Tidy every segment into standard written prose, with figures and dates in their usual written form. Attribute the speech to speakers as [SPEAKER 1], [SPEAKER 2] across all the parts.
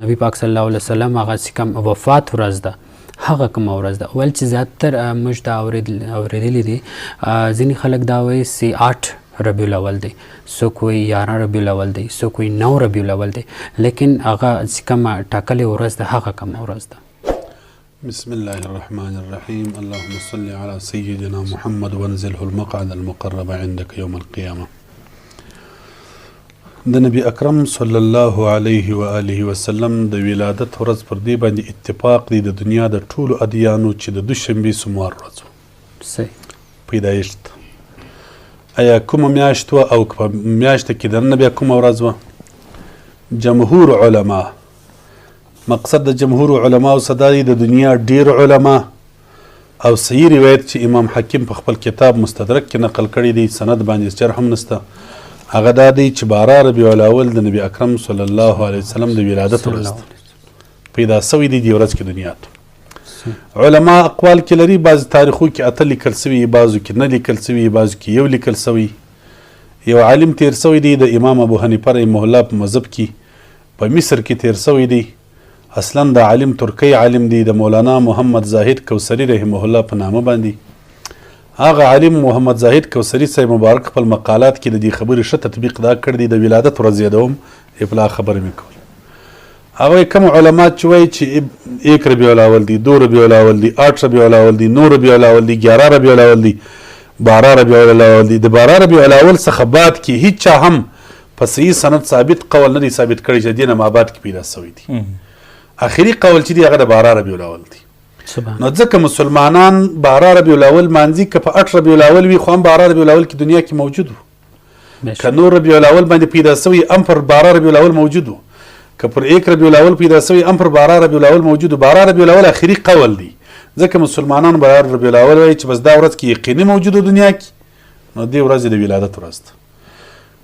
[SPEAKER 1] نبی پاک صلی الله علیه وسلم هغه چې کوم وفات ورځ ده هغه کومه ورځ ده ویل چې زیاتره موږ دا اورېدلی دي ځینې خلک دا وایي چې 8 ربیع الاول دی څوک وایي 11 ربیع الاول دی څوک وایي 9 ربیع الاول دی لیکن هغه چې کومه ټاکلې ورځ ده هغه کومه ورځ ده.
[SPEAKER 2] بسم الله الرحمن الرحيم اللهم صل على سيدنا محمد وانزله المقعد المقرب عندك يوم القيامة. د نبی اکرم صلی الله علیه و آله وسلم د ولادت ورځ پر دې باندې اتفاق دی د دنیا د ټولو ادیانو چې د دوشنبې سموار ورځ و پیدایښت. ایا کومه میاشت وه او په میاشته کې دننه بیا کومه ورځ وه؟ جمهور علما، مقصد د جمهور علماو څه دا دی د دنیا ډیر علما او صحیح روایت چې امام حکیم په خپل کتاب مستدرک کې نقل کړی دی سند باندې جرح هم نسته هغه دا دی چې 12 ربیع الاول د نبی اکرم صلی الله علیه وسلم د ولادت ورځ ده پیدا سوی دی دې ورځ کې دنیا ته. علما اقوال کې لري بعض تاریخو کې 8 لیکل سوي بعضو کې 9 لیکل سوي بعضو کې 1 لیکل سوي. یو عالم تیر سوی دی د امام ابو حنیفه رحمه الله په مذهب کې په مصر کې تیر سوی دی اصلا د عالم ترکی عالم دی د مولانا محمد زاهد کوثری رحمه الله په نامه باندې. هغه عالم محمد زاهد کوثری صاحب مبارک خپل مقالات کې د دې خبرې ښه تطبیق دا کړی دی د ولادت ورځ یادوم ابلا خبره مې کول. هغه کوم علما چې وایي چې 1 ربیع الاول دی 2 ربیع الاول دی 8 ربیع الاول دی 9 ربیع الاول دی 11 ربیع الاول دی 12 ربیع الاول دی. د 12 ربیع الاول څخه بعد کې هیڅ چا هم په صحیح سند ثابت قول نه دی ثابت کړی چې دینه ما بعد کې پیدا شوی دی. اخري قول چې دی هغه د 12 ربیع الاول دی. نو ځکه مسلمانان 12 ربیع الاول مانځي که په 8 ربیع الاول وي خو هم 12 ربیع الاول کې دنیا کې موجود و که 9 ربیع الاول باندې پیدا شوی هم پر 12 ربیع الاول موجود و که پر 1 ربیع الاول پیدا شوی هم پر 12 ربیع الاول موجود و. 12 ربیع الاول اخري قول دی ځکه مسلمانان 12 ربیع الاول وایي چې بس دا ورځ کې یقیني موجود و دنیا کې نو دې ورځ د ولادت ورځ ده.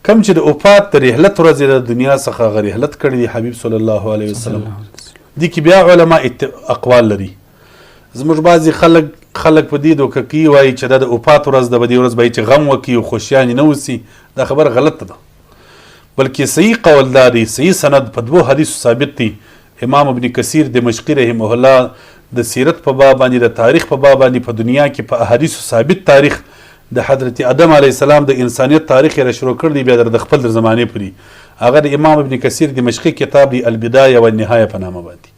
[SPEAKER 2] کم چې د وفات د رحلت ورځ د دنیا څخه هغه رحلت کړی دی حبیب صلی الله علیه وسلم دې کې بیا علما اقوال لري. زموږ بعضې خلک په دې دوکه کوي وایي چې دا د وفات ورځ ده په دې ورځ به چې غم وکړي او خوشیانې نه اوسي دا خبره غلطه ده بلکې صحیح قول دا دی صحیح سند په 2 حدیثو ثابت دی. امام ابن کثیر دمشقي رحمه الله د سیرت په باب باندې د تاریخ په باب باندې په دنیا کې په احادیثو ثابت تاریخ د حضرت آدم علیه السلام د انسانیت تاریخ یې را شروع کړی دی بیا د خپل د زمانې پورې هغه د امام ابن کثیر دمشقي کتاب دی البدایه والنهایه په نامه باندې.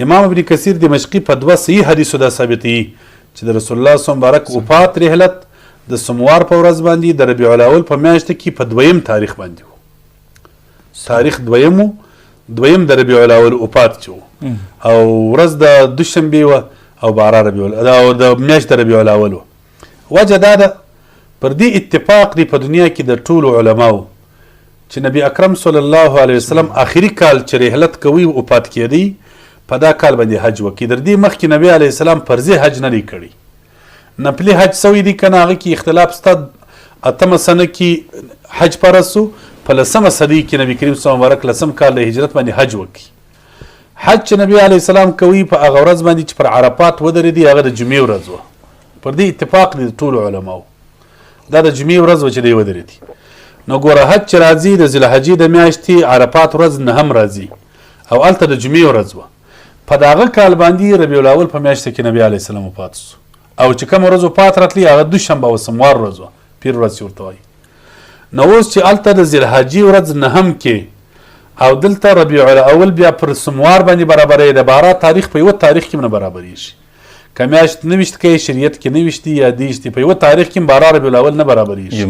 [SPEAKER 2] امام ابن کثیر دمشقي په 2 صحیح حدیثو دا ثابتوي چې د رسول الله صلی مبارک وفات رحلت د سموار په ورځ باندې د ربیع الاول په میاشت کې په 2م تاریخ باندې و تاریخ 2م د ربیع الاول وفات چې او ورځ د دوشنبې وه او 12 ربیع الاول د میاشت د ربیع الاول وه. وجه دا ده پر دې اتفاق دی په دنیا کې د ټولو علماو چې نبی اکرم صلی الله علیه وسلم آخري کال چې رحلت کوي وفات کېدی په دا کال باندې حج وکړي. در دې مخکې نبی علیه السلام فرضي حج نه دی کړی نفلي حج سوی دی که نه هغه کې اختلاف سته. 8مه سنه کې حج فرض سو په 10مه صدۍ کې نبي کریم صلی مبارک 10م کال د هجرت باندې حج وکړي. حج چې نبی علیه السلام کوي په هغه ورځ باندې چې پر عرفات ودرېدي هغه د جمعې ورځ وه. پر دې اتفاق دی د ټولو علماو دا د جمعې ورځ وه چې دی ودرېدي. نو ګوره حج چې راځي د ذوالحجې د میاشتې عرفات ورځ 9 راځي او هلته د جمعې ورځ وه. په دغه کال باندې ربیع الاول په میاشته کې نبی علیه السلام وفات سو او چې کومه ورځ وفات راتلی هغه دوشنبه او سموار ورځ وه پیر ورځ چې ورته وایي. نو اوس چې هلته د ذوالحجې ورځ 9م کې او دلته ربیع الاول بیا پر سموار باندې برابروي د 12 تاریخ په یوه تاریخ کې نه برابریږي که میاشت 29 کوي شریعت کې 29 یا 30 په یوه تاریخ کې 12 ربیع الاول نه برابریږي.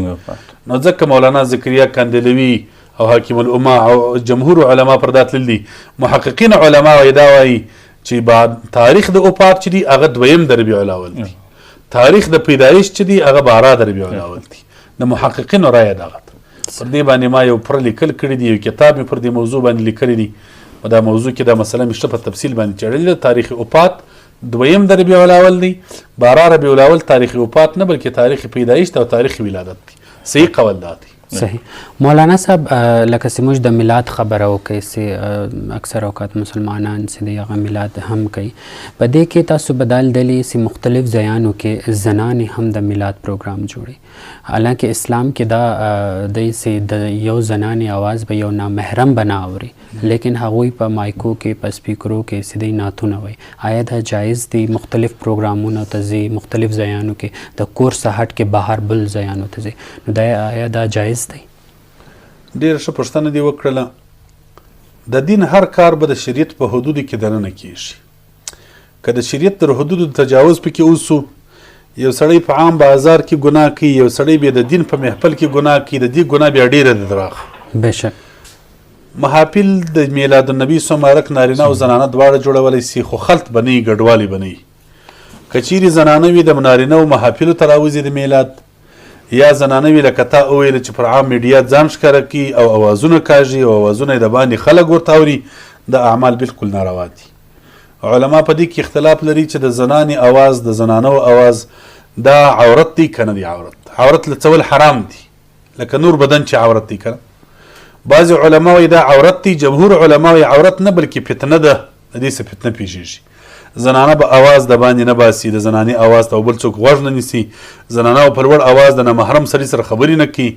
[SPEAKER 2] نو ځکه مولانا زکریا کاندلوي او حاکم الامه او جمهور علما پر دا تللي محققین علما وایي دا وایي چې بعد تاریخ د وفات چې دی هغه 2م د ربیع الاول دی تاریخ د پیدایش چې دی هغه 12 د ربیع الاول دی. د محققینو رایه دغه پر دې باندې ما یو پر لیکل کړی دی یو کتاب مې پر دې موضوع باندې لیکلی دی په دا موضوع کې دا مسله مې ښه په تفصیل باندې څېړلې ده. تاریخ وفات 2م د ربیع الاول دی 12 ربیع الاول تاریخ وفات نه بلکې تاریخ پیدایش او تاریخ ولادت دی. صحیح قول دا دی.
[SPEAKER 1] صحیح مولانا صاحب لکه چې موږ د میلاد خبره وکړئ چې اکثر اوقات مسلمانان چې دی هغه میلاد هم کوي په دې کې تاسو بدل دلی چې مختلف ځایانو کې زنانې هم د میلاد پروګرام جوړي حالانکه اسلام کې دا دی چې د یو زنانې اواز به یو نامحرم به نه اوري لیکن هغوی په مایکو کې په سپیکرو کې چې دی نعتونه وایي آیا دا جایز دی مختلف پروګرامونو ته ځي مختلف ځایانو کې د کور څخه هټ کې بهر بل ځایانو ته ځي نو دا آیا دا جایز دی
[SPEAKER 2] ډېره ښه پوښتنه دې وکړله د دین هر کار به د شریعت په حدودو کې دننه کیږي که د شریعت تر حدودو تجاوز پکې اوسو یو سړی په عام بازار کې ګناه کوي یو سړی بیا د دین په محفل کې ګناه کوي د دې ګناه بیا ډېره ده دراغه
[SPEAKER 1] بشک
[SPEAKER 2] محافل د میلاد النبي مبارک نارینه او زنانه دواړه جوړولی سي خو خلط به نه وي ګډوالي به نه وي که چیرې زنانه وي د نارینه او محافلو ته راوځي د میلاد یا زنانه وي لکه تا وویل چې پر عام میډیا ځان ښکاره کړي او اوازونه کاږي او اوازونه یې د باندې خلک ورته اوري دا اعمال بالکل ناروا دي علما په دې کې اختلاف لري چې د زنانې اواز د زنانو اواز دا عورت دی که نه دی عورت لڅول حرام دي لکه نور بدن چې عورت دی که بعضې علما وایي دا عورت دی جمهور علما وایي عورت نه بلکې فتنه ده د دې څه فتنه پېښېږي زنانه به اواز د باندې نه باسي د زنانې اواز ته بل څوک غوږ نه نیسي زنانه به په لوړ اواز د نامحرم سړي سره خبرې نه کوي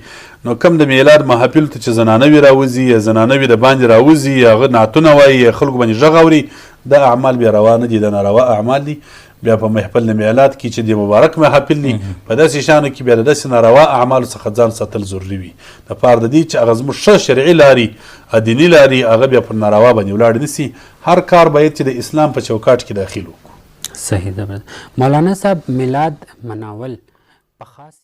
[SPEAKER 2] نو کم د میلاد محافلو ته چې زنانه وي راوځي یا زنانه وي د باندې راوځي یا هغه نعتونه وایي یا خلکو باندې غږ اوري دا اعمال بیا روا نه دي دا ناروا اعمال دي بیا په محفل د میلاد کې چې د مبارک محافل دي په داسې شانو کې بیا د داسې ناروا اعمالو څخه ځان ساتل ضروري وي دپاره د دې چې هغه زموږ ښه شرعي لارې دیني لارې هغه بیا پر ناروا باندې ولاړ نه سي هر کار باید چې د اسلام په چوکاټ کې داخل وکړو
[SPEAKER 1] صحیح ده مولانا صاحب میلاد مناول په خاص